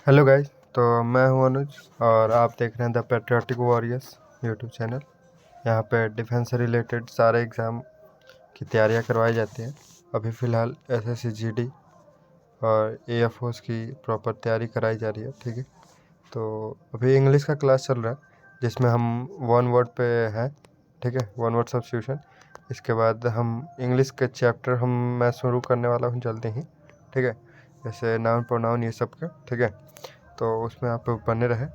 Hello guys. तो मैं हूं अनुज और आप देख रहे हैं the patriotic warriors YouTube channel. यहाँ पे डिफेंस से रिलेटेड सारे एग्ज़ाम की तैयारियां करवाई जाती हैं। अभी फ़िलहाल एसएससी जीडी और एएफओस की प्रॉपर तैयारी कराई जा रही है। ठीक है, तो अभी इंग्लिश का क्लास चल रहा है जिसमें हम वन वर्ड पे हैं। ठीक है, वन वर्ड सब्स्टिट्यूशन। इसके बाद हम इंग्लिश के चैप्टर मैं शुरू करने वाला हूँ जल्दी ही। ठीक है, जैसे नाउन प्रोनाउन ये सब के। ठीक है, तो उसमें आप बने रहें।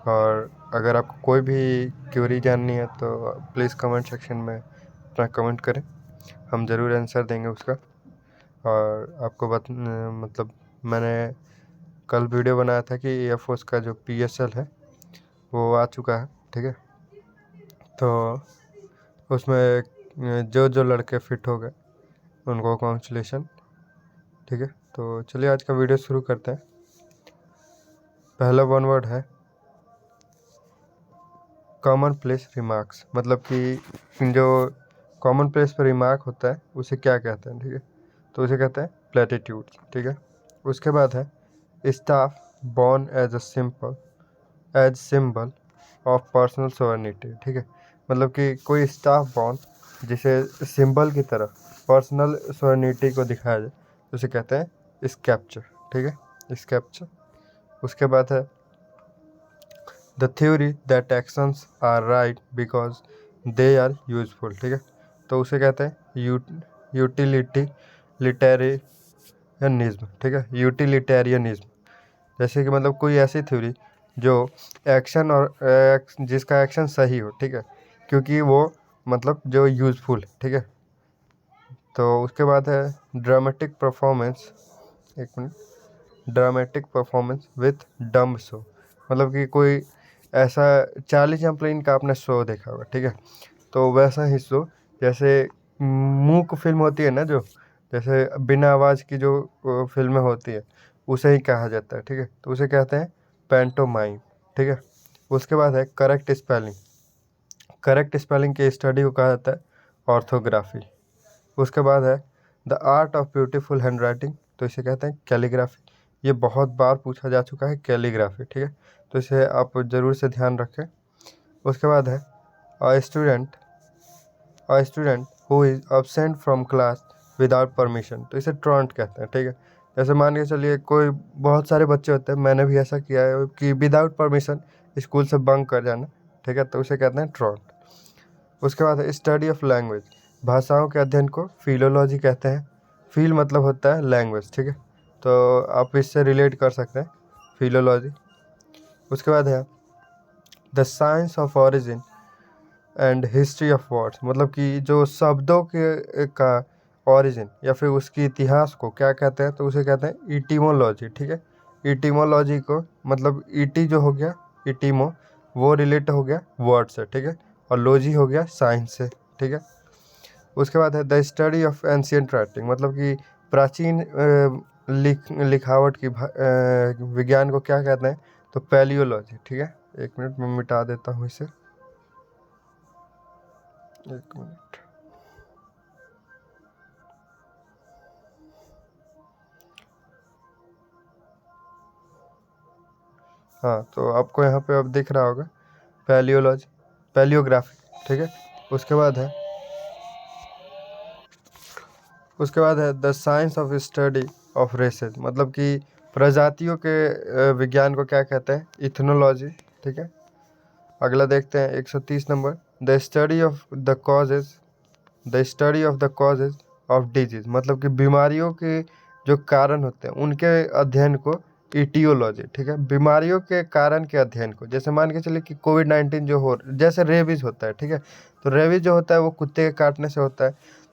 और अगर आपको कोई भी क्वेरी जाननी है तो प्लीज़ कमेंट सेक्शन में अपना कमेंट करें, हम ज़रूर आंसर देंगे उसका। और आपको मतलब मैंने कल वीडियो बनाया था कि एयरफोर्स का जो पीएसएल है वो आ चुका है। ठीक है, तो उसमें जो जो लड़के फिट हो गए उनको कॉन्ग्रेचुलेशन। ठीक है, तो चलिए आज का वीडियो शुरू करते हैं। पहला वन वर्ड है कॉमन प्लेस रिमार्क्स। मतलब कि जो कॉमन प्लेस पर रिमार्क होता है उसे क्या कहते हैं। ठीक है, तो उसे कहते हैं प्लेटिट्यूड्स। ठीक है, उसके बाद है staff borne as symbol of personal sovereignty. ठीक है, मतलब कि कोई स्टाफ बॉर्न जिसे सिंबल की तरह पर्सनल सोवर्निटी को दिखाया जाए उसे कहते हैं स्कैप्चर। ठीक है, स्कैप्चर। उसके बाद है the theory that actions are right because they are useful. ठीक है, तो उसे कहते हैं यूटिलिटेरियनिज्म। ठीक है, यूटिलिटेरियनिज्म। जैसे कि मतलब कोई ऐसी थ्योरी जो एक्शन और जिसका एक्शन सही हो। ठीक है, क्योंकि वो मतलब जो यूजफुल है। ठीक है, तो उसके बाद है ड्रामेटिक परफॉर्मेंस। एक minute, dramatic performance with dumb show. मतलब कि कोई ऐसा चार्ली चैपलिन का आपने शो देखा होगा। ठीक है, तो वैसा ही शो, जैसे मूक फिल्म होती है ना, जो जैसे बिना आवाज़ की जो फिल्में होती है उसे ही कहा जाता है। ठीक है, तो उसे कहते हैं पैंटोमाइम। ठीक है, उसके बाद है करेक्ट स्पेलिंग। करेक्ट स्पेलिंग के स्टडी को कहा जाता है ऑर्थोग्राफी। उसके बाद है the art of beautiful hand writing, तो इसे कहते हैं कैलीग्राफी। ये बहुत बार पूछा जा चुका है कैलीग्राफी। ठीक है, तो इसे आप ज़रूर से ध्यान रखें। उसके बाद है a student who is absent from class without permission, तो इसे ट्रॉन्ट कहते हैं। ठीक है, जैसे मान के चलिए कोई बहुत सारे बच्चे होते हैं, मैंने भी ऐसा किया है कि विदाउट परमिशन स्कूल से बंक कर जाना। ठीक है, तो उसे कहते हैं ट्रॉन्ट। उसके बाद है स्टडी ऑफ लैंग्वेज। भाषाओं के अध्ययन को फिलोलॉजी कहते हैं। फील मतलब होता है लैंग्वेज। ठीक है, तो आप इससे रिलेट कर सकते हैं फिलोलॉजी। उसके बाद है the science of origin and history of words. मतलब कि जो शब्दों के का ऑरिजिन या फिर उसकी इतिहास को क्या कहते हैं, तो उसे कहते हैं इटीमोलॉजी। ठीक है, इटीमोलॉजी को मतलब ईटी जो हो गया इटीमो, वो रिलेट हो गया वर्ड से। ठीक है, और लॉजी हो गया साइंस से। ठीक है, उसके बाद है the study of ancient writing. मतलब कि प्राचीन लिखावट की विज्ञान को क्या कहते हैं, तो पैलियोलॉजी। ठीक है, एक मिनट मैं मिटा देता हूँ इसे, एक मिनट। हाँ, तो आपको यहाँ पे अब दिख रहा होगा पैलियोलॉजी, पैलियोग्राफी। ठीक है, उसके बाद है the science of study of races. मतलब कि प्रजातियों के विज्ञान को क्या कहते हैं, इथनोलॉजी। ठीक है, अगला देखते हैं 130 number, the study of the causes of disease. मतलब कि बीमारियों के जो कारण होते हैं उनके अध्ययन को इटियोलॉजी। ठीक है, बीमारियों के कारण के अध्ययन को, जैसे मान के चलिए कि कोविड-19 जो हो, जैसे रेबीज होता है। ठीक है, तो रेबीज जो होता है वो कुत्ते के काटने से होता है।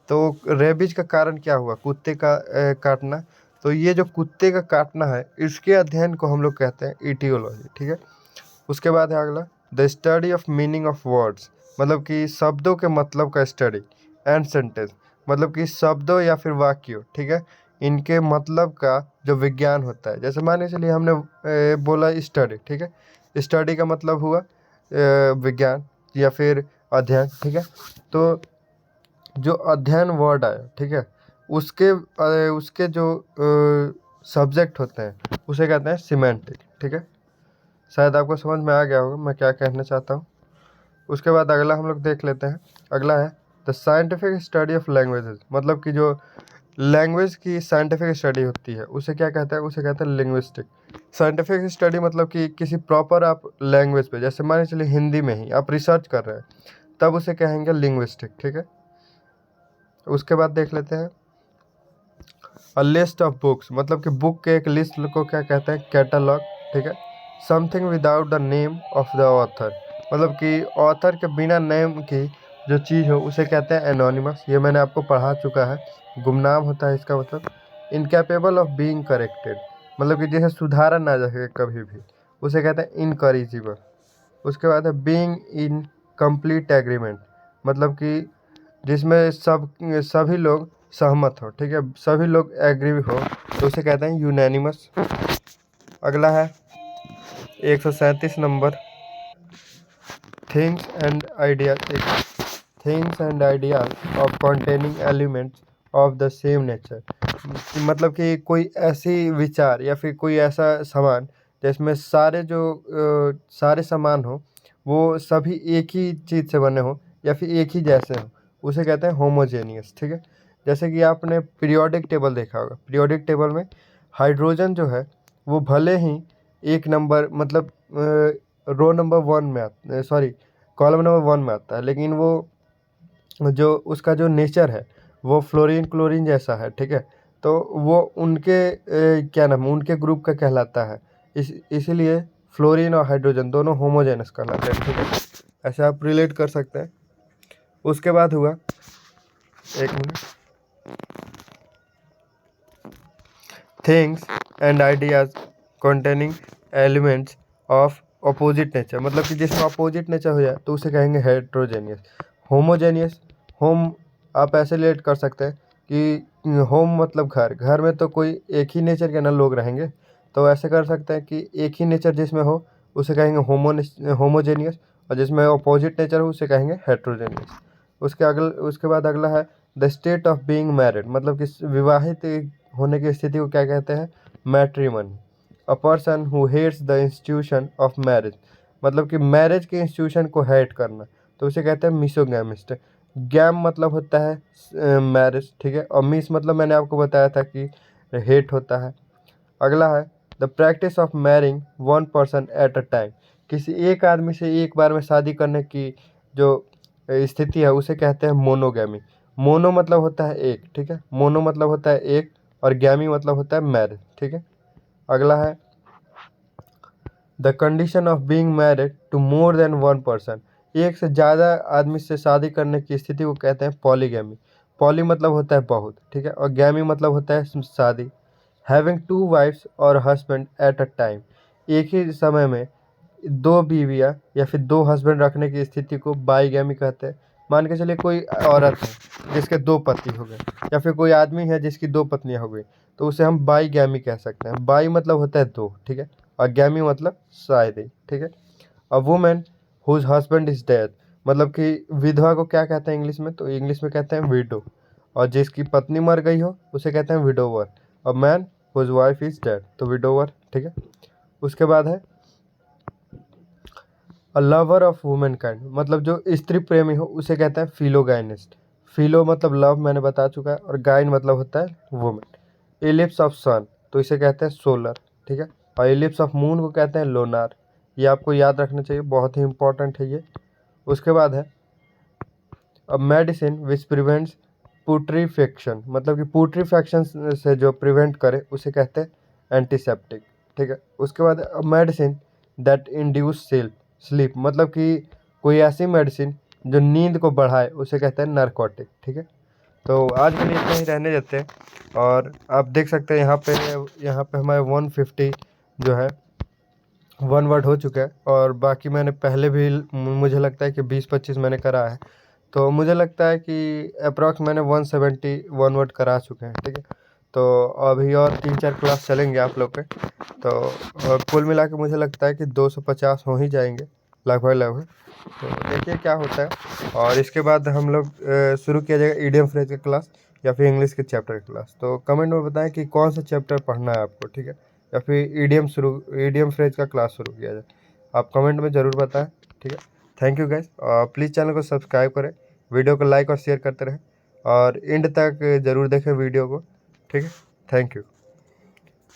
तो रेबीज का कारण क्या हुआ, कुत्ते का काटना। तो ये जो कुत्ते का काटना है इसके अध्ययन को हम लोग कहते हैं इटियोलॉजी। ठीक है, उसके बाद है अगला the study of meaning of words. मतलब कि शब्दों के मतलब का स्टडी एंड सेंटेंस। मतलब कि शब्दों या फिर वाक्यों, ठीक है, इनके मतलब का जो विज्ञान होता है। जैसे मान के चलिए हमने बोला स्टडी। ठीक है, स्टडी का मतलब हुआ विज्ञान या फिर अध्ययन। ठीक है, तो जो अध्ययन वर्ड आया, ठीक है, उसके जो सब्जेक्ट होते हैं उसे कहते हैं सिमेंटिक। ठीक है, शायद आपको समझ में आ गया होगा मैं क्या कहना चाहता हूँ। उसके बाद अगला हम लोग देख लेते हैं। अगला है the scientific study of languages, मतलब कि जो लैंग्वेज की साइंटिफिक स्टडी होती है उसे क्या कहते हैं, उसे कहते हैं लिंग्विस्टिक। साइंटिफिक स्टडी मतलब कि किसी प्रॉपर आप लैंग्वेज पे, जैसे मान चलिए हिंदी में ही आप रिसर्च कर रहे हैं, तब उसे कहेंगे लिंग्विस्टिक। ठीक है, उसके बाद देख लेते हैं अ लिस्ट ऑफ बुक्स, मतलब कि बुक के एक लिस्ट को क्या कहते हैं, कैटलॉग। ठीक है, something without the name of the author, मतलब कि ऑथर के बिना नेम की जो चीज़ हो उसे कहते हैं एनोनिमस। ये मैंने आपको पढ़ा चुका है, गुमनाम होता है इसका मतलब। इनकैपेबल ऑफ बीइंग करेक्टेड, मतलब कि जिसे सुधारा ना जा सके कभी भी, उसे कहते हैं इनकॉरिजिबल। उसके बाद है बीइंग इन कंप्लीट एग्रीमेंट, मतलब कि जिसमें सभी लोग सहमत हो। ठीक है, सभी लोग एग्री हो, तो उसे कहते हैं यूनैनिमस। अगला है 137 number, things and ideas. Things and ideas of containing elements of the same nature, मतलब कि कोई ऐसी विचार या फिर कोई ऐसा सामान जिसमें सारे सामान हो, वो सभी एक ही चीज़ से बने हो या फिर एक ही जैसे हो, उसे कहते हैं होमोजेनियस। ठीक है, जैसे कि आपने पीरियोडिक टेबल देखा होगा, पीरियोडिक टेबल में हाइड्रोजन जो है वो भले ही एक नंबर, मतलब रो नंबर 1 में आता, सॉरी कॉलम नंबर 1 में आता है, लेकिन वो जो उसका जो नेचर है वो फ्लोरीन क्लोरीन जैसा है। ठीक है, तो वो उनके क्या नाम है, उनके ग्रुप का कहलाता है। इसीलिए फ्लोरीन और हाइड्रोजन दोनों होमोजेनस कहलाते हैं। ठीक है, ऐसे आप रिलेट कर सकते हैं। उसके बाद हुआ, एक minute, things and ideas containing elements of opposite nature, मतलब कि जिसमें अपोजिट नेचर हो जाए तो उसे कहेंगे हेट्रोजेनियस। होमोजेनियस, होम आप ऐसे रिलेट कर सकते हैं कि होम मतलब घर, घर में तो कोई एक ही नेचर के ना लोग रहेंगे, तो ऐसे कर सकते हैं कि एक ही नेचर जिसमें हो उसे कहेंगे होमोजेनियस, और जिसमें अपोजिट नेचर हो उसे कहेंगे हेट्रोजेनियस। उसके बाद अगला है the state of being married, मतलब कि विवाहित होने की स्थिति को क्या कहते हैं, matrimony. A person who hates the institution of marriage, मतलब कि मैरिज के इंस्टीट्यूशन को हेट करना, तो उसे कहते हैं मिसोगैमिस्ट। गैम मतलब होता है मैरिज। ठीक है, और मिस मतलब मैंने आपको बताया था कि हेट होता है। अगला है the practice of marrying one person at a time, किसी एक आदमी से एक बार में शादी करने की जो स्थिति है उसे कहते हैं मोनोगैमी। मोनो मतलब होता है एक, ठीक है, मोनो मतलब होता है एक, और गैमी मतलब होता है मैरिज। ठीक है, अगला है the condition of being married to more than one person, एक से ज़्यादा आदमी से शादी करने की स्थिति को कहते हैं पॉलीगैमी। पॉली मतलब होता है बहुत, ठीक है, और गैमी मतलब होता है शादी। हैविंग टू वाइफ्स और हस्बैंड एट अ टाइम, एक ही समय में दो बीवियाँ या फिर दो हस्बैंड रखने की स्थिति को बाईगैमी कहते हैं। मान के चलिए कोई औरत है जिसके दो पति हो गए, या फिर कोई आदमी है जिसकी दो पत्नियां हो गई, तो उसे हम बाईगैमी कह सकते हैं। बाई मतलब होता है दो, ठीक है, और गैमी मतलब शादी। ठीक है, a woman whose husband is dead, मतलब कि विधवा को क्या कहते हैं इंग्लिश में, तो इंग्लिश में कहते हैं विडो, और जिसकी पत्नी मर गई हो उसे कहते हैं widower. A man whose wife is dead, तो विडोवर। ठीक है, उसके बाद है a lover of women kind, मतलब जो स्त्री प्रेमी हो उसे कहते हैं फिलोगाइनिस्ट। फिलो मतलब लव, मैंने बता चुका है, और गाइन मतलब होता है वुमेन। एलिप्स ऑफ सन, तो इसे कहते हैं सोलर। ठीक है, और एलिप्स ऑफ मून को कहते हैं लोनार। ये आपको याद रखना चाहिए, बहुत ही इंपॉर्टेंट है ये। उसके बाद है अ मेडिसिन विच प्रिवेंट्स पुट्रीफेक्शन, मतलब कि पुट्रीफेक्शन से जो प्रिवेंट करे उसे कहते हैं एंटीसेप्टिक। ठीक है, उसके बाद मेडिसिन दैट इंड्यूस स्लीप, मतलब कि कोई ऐसी मेडिसिन जो नींद को बढ़ाए उसे कहते हैं नारकोटिक। ठीक है, तो आज के लिए इतना ही रहने देते हैं। और आप देख सकते हैं यहाँ पे हमारे 150 जो है वन वर्ड हो चुका है, और बाकी मैंने पहले भी मुझे लगता है कि 20-25 मैंने करा है, तो मुझे लगता है कि अप्रॉक्स मैंने 170 वन वर्ड करा चुके हैं। ठीक है, तो अभी और 3-4 क्लास चलेंगे आप लोग के, तो कुल मिला के मुझे लगता है कि 250 हो ही जाएंगे लगभग लगभग। तो देखिए क्या होता है, और इसके बाद हम लोग शुरू किया जाएगा ईडियम फ्रेज का क्लास या फिर इंग्लिश के चैप्टर का क्लास। तो कमेंट में बताएं कि कौन सा चैप्टर पढ़ना है आपको। ठीक है, या फिर ईडीएम फ्रेज का क्लास शुरू किया जाए, आप कमेंट में ज़रूर बताएं। ठीक है, thank you guys. Please channel को सब्सक्राइब करें, वीडियो को लाइक और शेयर करते रहें और एंड तक ज़रूर देखें वीडियो को। ठीक है, थैंक यू।